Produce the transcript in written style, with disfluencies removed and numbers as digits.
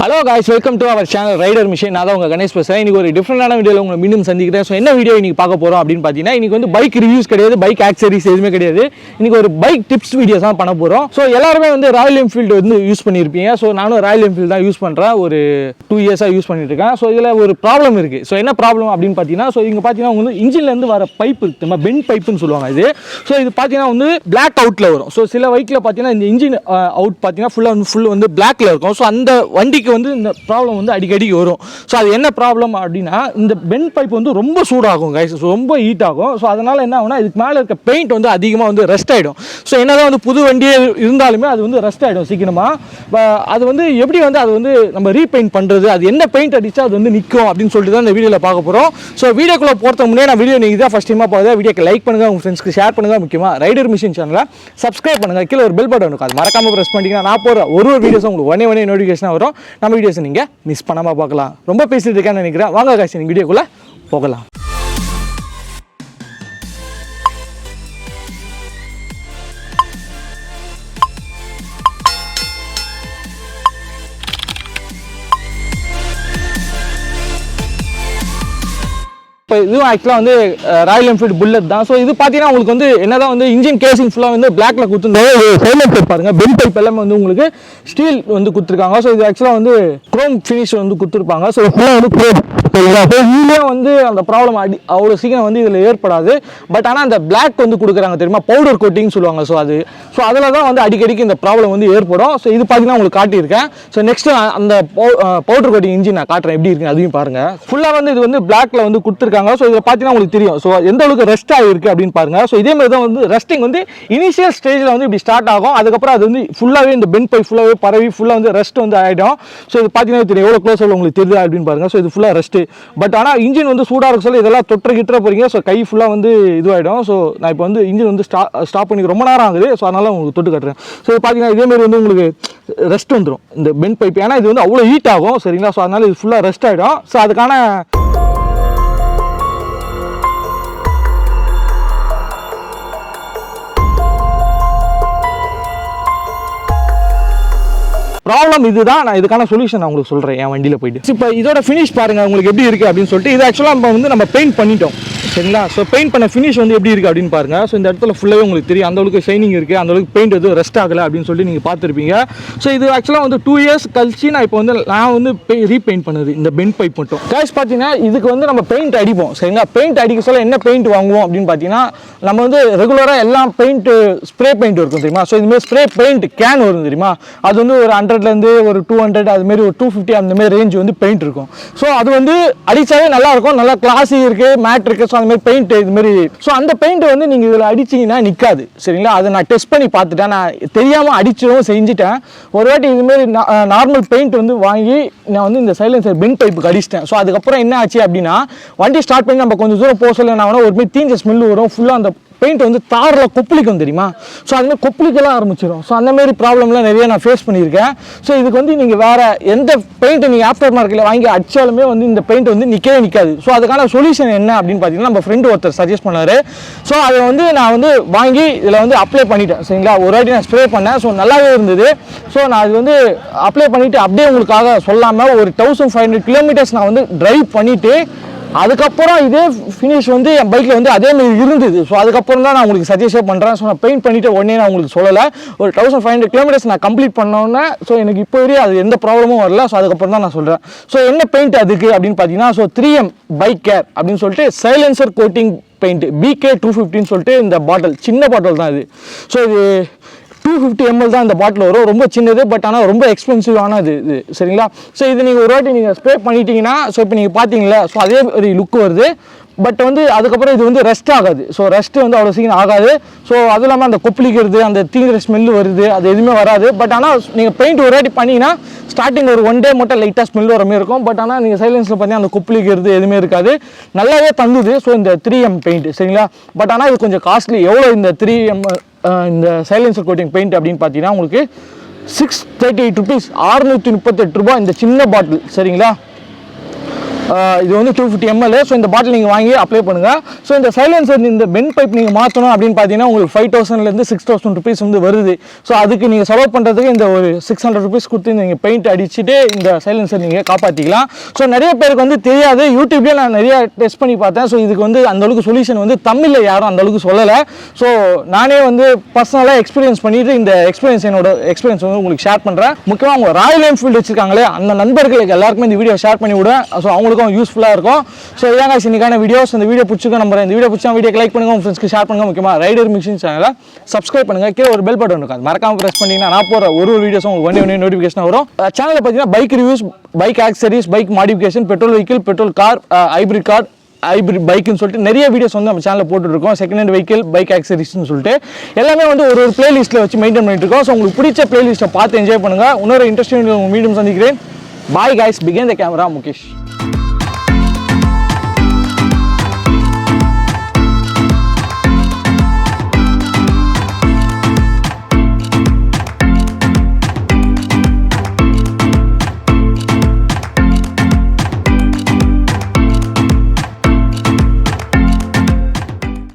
Hello guys, welcome to our channel Rider Machine. நான் தான் உங்க கணேஷ் பேசுறேன். இன்னைக்கு ஒரு டிஃபரண்டான வீடியோல உங்களை மீண்டும் சந்திக்கிறேன். சோ என்ன வீடியோ இன்னைக்கு பார்க்க போறோம் அப்படினு பாத்தீங்கன்னா இன்னைக்கு வந்து பைக் ரிவ்யூஸ் கிடையாது, பைக் ஆக்சஸரீஸ் எதுவுமே கிடையாது. இன்னைக்கு ஒரு பைக் டிப்ஸ் வீடியோஸ் தான் பண்ண போறோம். சோ எல்லாரும் வந்து ராயல் என்ஃபீல்ட் வந்து யூஸ் பண்ணிருப்பீங்க. சோ நானும் ராயல் என்ஃபீல்ட் தான் யூஸ் பண்றேன். ஒரு 2 இயர்ஸா யூஸ் பண்ணிட்டு இருக்கேன். சோ இதுல ஒரு ப்ராப்ளம் இருக்கு. சோ என்ன ப்ராப்ளம் அப்படினு பாத்தீங்கன்னா சோ இங்க பாத்தீங்கன்னா உங்களுக்கு இன்ஜின்ல இருந்து வர பைப் இருக்கு. நம்ம பெண்ட் பைப்னு சொல்லுவாங்க இது. சோ இது பாத்தீங்கன்னா வந்து Black outல வரும். சோ சில பைக்ல பாத்தீங்கன்னா இந்த இன்ஜின் அவுட் பாத்தீங்கன்னா ஃபுல் வந்து Blackல இருக்கும். சோ அந்த வண்டிக்கு வந்து இந்த ப்ராப்ளம் வந்து அடிக்கடி வரும். ஸோ அது என்ன ப்ராப்ளம் அப்படின்னா இந்த பெண்ட் பைப் வந்து ரொம்ப சூடாகும் கைஸ், ரொம்ப ஹீட் ஆகும். ஸோ அதனால என்ன ஆகும்னா இதுக்கு மேலே இருக்க பெயிண்ட் வந்து அதிகமாக வந்து ரெஸ்ட் ஆகிடும். ஸோ என்னதான் வந்து புது வண்டியே இருந்தாலுமே அது வந்து ரெஸ்ட் ஆகிடும் சீக்கிரமாக. அது வந்து எப்படி வந்து அது வந்து நம்ம ரீபெயிண்ட் பண்ணுறது, அது என்ன பெயிண்ட் அடிச்சா அது வந்து நிற்கும் அப்படின்னு சொல்லிட்டு தான் இந்த வீடியோவில் பார்க்க போகிறோம். ஸோ வீடியோக்குள்ளே போகிறதுக்கு முன்னே நான் வீடியோ நீங்கள் இதான் ஃபஸ்ட் டைமாக பார்த்து வீடியோக்கு லைக் பண்ணுங்கள், உங்கள் ஃப்ரெண்ட்ஸ்க்கு ஷேர் பண்ணுங்கள், முக்கியமாக ரைடர் மிஷின் சேனலை சப்ஸ்கிரைப் பண்ணுங்கள். கீழே ஒரு பெல் பட்டன் இருக்கும், அது மறக்காமல் ப்ரெஸ் பண்ணிட்டீங்கன்னா நான் போகிற ஒரு வீடியோஸ் உங்களுக்கு உடனே நோட்டிஃபிகேஷனாக வரும். நம்ம வீடியோஸை நீங்கள் மிஸ் பண்ணாமல் பார்க்கலாம். ரொம்ப பேசிட்டு இருக்கேன்னு நினைக்கிறேன். வாங்க காய்ச்சி நீங்கள் வீடியோக்குள்ளே போகலாம். இப்போ இதுவும் ஆக்சுவலாக வந்து ராயல் என்ஃபீல்டு புல்லட் தான். ஸோ இது பார்த்தீங்கன்னா உங்களுக்கு வந்து என்னதான் வந்து இன்ஜின் கேசிங் ஃபுல்லாக வந்து பிளாக்ல கொடுத்துருந்தாங்க. சைலன்சர் பாருங்க, பெண்ட் பைப் எல்லாமே வந்து உங்களுக்கு ஸ்டீல் வந்து கொடுத்துருக்காங்க. ஸோ இது ஆக்சுவலாக வந்து குரோம் ஃபினிஷ் வந்து கொடுத்துருப்பாங்க. ஸோ ஃபுல்லாக வந்து குரோம் வந்து அந்த ப்ராப்ளம் அவ்வளோ சீக்கிரம் வந்து இதில் ஏற்படாது. பட் ஆனால் அந்த பிளாக் வந்து கொடுக்குறாங்க தெரியுமா, பவுடர் கோட்டிங் சொல்லுவாங்க. ஸோ அதில் தான் வந்து அடிக்கடிக்கு இந்த ப்ராப்ளம் வந்து ஏற்படும். ஸோ இது பார்த்தீங்கன்னா உங்களுக்கு காட்டியிருக்கேன். ஸோ நெக்ஸ்ட் அந்த பவுடர் கோட்டிங் இன்ஜின் நான் காட்டுறேன் எப்படி இருக்குன்னு, அதையும் பாருங்க. ஃபுல்லாக வந்து இது வந்து பிளாக்ல வந்து கொடுத்துருக்காங்க. ஸோ இதில் பார்த்தீங்கன்னா உங்களுக்கு தெரியும் ஸோ எந்த அளவுக்கு ரெஸ்ட் ஆகிருக்கு அப்படின்னு பாருங்க. ஸோ இதே மாதிரி தான் வந்து ரெஸ்டிங் வந்து இனிஷியல் ஸ்டேஜில் வந்து இப்படி ஸ்டார்ட் ஆகும். அதுக்கப்புறம் அது வந்து ஃபுல்லாகவே இந்த பெண்ட் பைப் ஃபுல்லாகவே பரவி ஃபுல்லாக வந்து ரெஸ்ட் வந்து ஆகிடும். ஸோ இது பார்த்தீங்கன்னா தெரியும் எவ்வளோ க்ளோஸ் உங்களுக்கு தெரியுது அப்படின்னு பாருங்க. ஸோ இது ஃபுல்லாக ரெஸ்ட்டு. பட் ஆனால் இன்ஜின் வந்து சூடாக இருக்க சொல்ல இதெல்லாம் கிட்ட போறீங்க. ஸோ கை ஃபுல்லாக வந்து இதுவாகிடும். ஸோ நான் இப்போ வந்து இன்ஜின் வந்து ஸ்டாப் பண்ணி ரொம்ப நேரம் ஆகுது. ஸோ அதனால உங்களுக்கு தொட்டு காட்டுறேன். ஸோ இது பார்த்தீங்கன்னா இதேமாரி வந்து உங்களுக்கு ரெஸ்ட் வந்துடும் இந்த பெண்ட் பைப். ஏன்னா இது வந்து அவ்வளோ ஹீட் ஆகும் சரிங்களா. ஸோ அதனால இது ஃபுல்லாக ரெஸ்ட் ஆகிடும். ஸோ அதுக்கான ப்ராப்ளம் இதுதான். நான் இதுக்கான சொல்யூஷன் நான் உங்களுக்கு சொல்கிறேன் என் வண்டியில் போயிட்டு. இப்போ இதோட ஃபினிஷ் பாருங்கள் உங்களுக்கு எப்படி இருக்குது அப்படின்னு சொல்லிட்டு. இது ஆக்சுவலாக நம்ம பெயிண்ட் பண்ணிட்டோம் சரிங்களா. ஸோ பெயிண்ட் பண்ண ஃபினிஷ் வந்து எப்படி இருக்குது அப்படின்னு பாருங்கள். ஸோ இந்த இடத்துல ஃபுல்லாகவே உங்களுக்கு தெரியும் அந்தளவுக்கு ஷைனிங் இருக்குது, அந்தளவுக்கு பெயிண்ட் எதுவும் ரெஸ்ட் ஆகலை அப்படின்னு சொல்லி நீங்கள் பார்த்துருப்பீங்க. ஸோ இது ஆக்சுவலாக வந்து 2 இயர்ஸ் கழிச்சு நான் இப்போ வந்து ரீபெயிண்ட் பண்ணுது இந்த பெண்ட் பைப் மட்டும். கேஷ் பார்த்தீங்கன்னா இதுக்கு வந்து நம்ம பெயிண்ட் அடிப்போம் சரிங்களா. பெயிண்ட் அடிக்க சொல்ல என்ன பெயிண்ட் வாங்குவோம் அப்படின்னு பார்த்தீங்கன்னா நம்ம வந்து ரெகுலராக எல்லாம் பெயிண்ட் ஸ்ப்ரே பெயிண்ட் இருக்கும் தெரியுமா. ஸோ இதுமாதிரி ஸ்ப்ரே பெயிண்ட் கேன் வரும் தெரியுமா. அது வந்து ஒரு 100லேருந்து ஒரு 200 அதுமாரி ஒரு 250 அந்தமாரி ரேஞ்ச் வந்து பெயிண்ட் இருக்கும். ஸோ அது வந்து அடித்தாவே நல்லா இருக்கும், நல்லா கிளாஸி இருக்குது, மேட் இருக்குது. ஸோ அந்த மாதிரி பெயிண்ட் இதுமாரி. ஸோ அந்த பெயிண்ட் வந்து நீங்கள் இதில் அடிச்சிங்கன்னா நிற்காது சரிங்களா. அதை நான் டெஸ்ட் பண்ணி பார்த்துட்டேன். நான் தெரியாமல் அடிச்சிடும் செஞ்சுட்டேன். ஒரு வாட்டி இதுமாரி நார்மல் பெயிண்ட் வந்து வாங்கி நான் வந்து இந்த சைலன்சர் பெண்ட் பைப்புக்கு அடிச்சிட்டேன். ஸோ அதுக்கப்புறம் என்ன ஆச்சு அப்படின்னா வண்டி ஸ்டார்ட் பண்ணி நம்ம கொஞ்சம் தூரம் போக சொல்ல நான் ஒரு மாதிரி தீஞ்ச ஸ்மெல் வரும். ஃபுல்லாக அந்த பெயிண்ட் வந்து தாரில் கொப்பளிக்கும் தெரியுமா. ஸோ அதுமாதிரி கொப்பளிக்கலாம் ஆரம்பிச்சிடும். ஸோ அந்தமாரி ப்ராப்ளம்லாம் நிறைய நான் ஃபேஸ் பண்ணியிருக்கேன். ஸோ இதுக்கு வந்து நீங்கள் வேறு எந்த பெயிண்ட்டை நீங்கள் ஆஃப்டர் மார்க்கெட்டில் வாங்கி அடித்தாலுமே வந்து இந்த பெயிண்ட் வந்து நிற்கவே நிற்காது. ஸோ அதுக்கான சொல்யூஷன் என்ன அப்படின்னு பார்த்தீங்கன்னா நம்ம ஃப்ரெண்டு ஒருத்தர் சஜஸ்ட் பண்ணார். ஸோ அதை வந்து நான் வந்து வாங்கி இதில் வந்து அப்ளை பண்ணிட்டேன் சரிங்களா. ஒரு வாட்டி நான் ஸ்ப்ரே பண்ணேன். ஸோ நல்லாவே இருந்தது. ஸோ நான் அது வந்து அப்ளை பண்ணிவிட்டு அப்படியே உங்களுக்காக சொல்லாமல் ஒரு 1500 கிலோமீட்டர்ஸ் நான் வந்து டிரைவ் பண்ணிவிட்டு அதுக்கப்புறம் இதே ஃபினிஷ் வந்து என் பைக்கில் வந்து அதேமாதிரி இருந்தது. ஸோ அதுக்கப்புறம் தான் நான் உங்களுக்கு சஜஸ்ட் பண்ணுறேன். ஸோ நான் பெயிண்ட் பண்ணிவிட்டு உடனே நான் உங்களுக்கு சொல்லலை. ஒரு 1500 கிலோமீட்டர்ஸ் நான் கம்ப்ளீட் பண்ணோன்னே ஸோ எனக்கு இப்போ வரையும் அது எந்த ப்ராப்ளமும் வரல. ஸோ அதுக்கப்புறம் தான் நான் சொல்கிறேன். ஸோ என்ன பெயிண்ட் அதுக்கு அப்படின்னு பார்த்தீங்கன்னா ஸோ 3M பைக் கேர் அப்படின்னு சொல்லிட்டு சைலன்சர் கோட்டிங் பெயிண்ட் BK 250 சொல்லிட்டு இந்த பாட்டில் சின்ன பாட்டில் தான் இது. ஸோ இது 250 ml தான் இந்த பாட்டில் வரும். ரொம்ப சின்னது, பட் ஆனால் ரொம்ப எக்ஸ்பென்சிவானது இது சரிங்களா. ஸோ இது நீங்கள் ஒரு வாட்டி நீங்கள் ஸ்ப்ரே பண்ணிட்டீங்கன்னா ஸோ இப்போ நீங்கள் பார்த்தீங்களா ஸோ அதே ஒரு லுக் வருது. பட் வந்து அதுக்கப்புறம் இது வந்து ரெஸ்ட் ஆகாது. ஸோ ரெஸ்ட்டு வந்து அவ்வளோ சீக்கிரம் ஆகாது. ஸோ அதுவும் இல்லாமல் அந்த கொப்பளிக்கிறது அந்த தீங்கிற ஸ்மெல்லு வருது, அது எதுவுமே வராது. பட் ஆனால் நீங்கள் பெயிண்ட் ஒரு வாட்டி பண்ணிங்கன்னா ஸ்டார்டிங் ஒரு 1 டே மட்டும் லைட்டாக ஸ்மெல் வர மாதிரி இருக்கும். பட் ஆனால் நீங்கள் சைலன்ஸில் பார்த்தீங்கன்னா அந்த கொப்பளிக்கிறது எதுவுமே இருக்காது, நல்லாவே தங்குது. ஸோ இந்த 3M பெயிண்ட் சரிங்களா. பட் ஆனால் இது கொஞ்சம் காஸ்ட்லி. எவ்வளோ இந்த 3M இந்த சைலன்சர் கோட்டிங் பெயிண்ட் அப்படின்னு பார்த்தீங்கன்னா உங்களுக்கு 638 rupees, 638 ரூபாய் இந்த சின்ன பாட்டில் சரிங்களா. இது வந்து 250 ml. ஸோ இந்த பாட்டில் நீங்கள் வாங்கி அப்ளை பண்ணுங்கள். ஸோ இந்த சைலன்சர் இந்த பென் பைப் நீங்கள் மாற்றணும் அப்படின்னு பார்த்தீங்கன்னா உங்களுக்கு 5000 6,000 rupees வந்து வருது. ஸோ அதுக்கு நீங்கள் செலவு பண்ணுறதுக்கு இந்த ஒரு 600 rupees கொடுத்து நீங்கள் பெயிண்ட் அடிச்சுட்டு இந்த சைலன்சர் நீங்கள் காப்பாற்றிக்கலாம். ஸோ நிறைய பேருக்கு வந்து தெரியாது. யூடியூப்லேயே நான் நிறைய டெஸ்ட் பண்ணி பார்த்தேன். ஸோ இதுக்கு வந்து அந்தளவுக்கு சொல்யூஷன் வந்து தமிழில் யாரும் அந்தளவுக்கு சொல்லலை. ஸோ நானே வந்து பர்சனலாக எக்ஸ்பீரியன்ஸ் பண்ணிவிட்டு இந்த என்னோட எக்ஸ்பீரியன்ஸ் வந்து உங்களுக்கு ஷேர் பண்ணுறேன். முக்கியமாக அவங்க ராயல் என்ஃபீல்டு வச்சிருக்காங்களே அந்த நண்பர்களுக்கு எல்லாருக்குமே இந்த வீடியோ ஷேர் பண்ணி விடுவேன். ஸோ அவங்களுக்கும் யூஸ்ஃபுல்லாக இருக்கும். ஸோ இதாங்க இன்னைக்கான வீடியோஸ். இந்த வீடியோ பிடிச்சிருக்க நம்புறேன். இந்த வீடியோ பிடிச்சா வீடியோ லைக் பண்ணுங்கள், உங்கள் ஃப்ரெண்ட்ஸ்க்கு ஷேர் பண்ணுங்கள். முக்கியமாக ரைடர் மிஷின் சேனலை சப்ஸ்கிரைப் பண்ணுங்கள். கீழே ஒரு பெல் பட்டன் இருக்கும், மறக்காமல் ப்ரெஸ் பண்ணிங்கன்னா நான் போகிற ஒரு வீடியோஸும் உங்களுக்கு ஒன்றே நோட்டிஃபிகேஷன் வரும். சேனலில் பார்த்தீங்கன்னா bike reviews, bike accessories, bike modification, petrol vehicle, petrol car, hybrid பைக்குன்னு சொல்லிட்டு நிறைய வீடியோஸ் வந்து நம்ம சேனலில் போட்டுருக்கோம். செகண்ட் ஹேண்ட் வெஹிக்கிள், பைக் ஆக்சரிஸ்னு சொல்லிட்டு எல்லாமே வந்து ஒரு பிளேலிஸ்ட்டில் வச்சு மெயின்டைன் பண்ணிட்டு இருக்கோம். ஸோ உங்களுக்கு பிடிச்ச பிளேலிஸ்ட்டை பார்த்து என்ஜாய் பண்ணுங்கள். இன்னொரு இன்ட்ரெஸ்டிங் மீடியம் சந்திக்கிறேன். Bye guys, begin the camera Mukesh.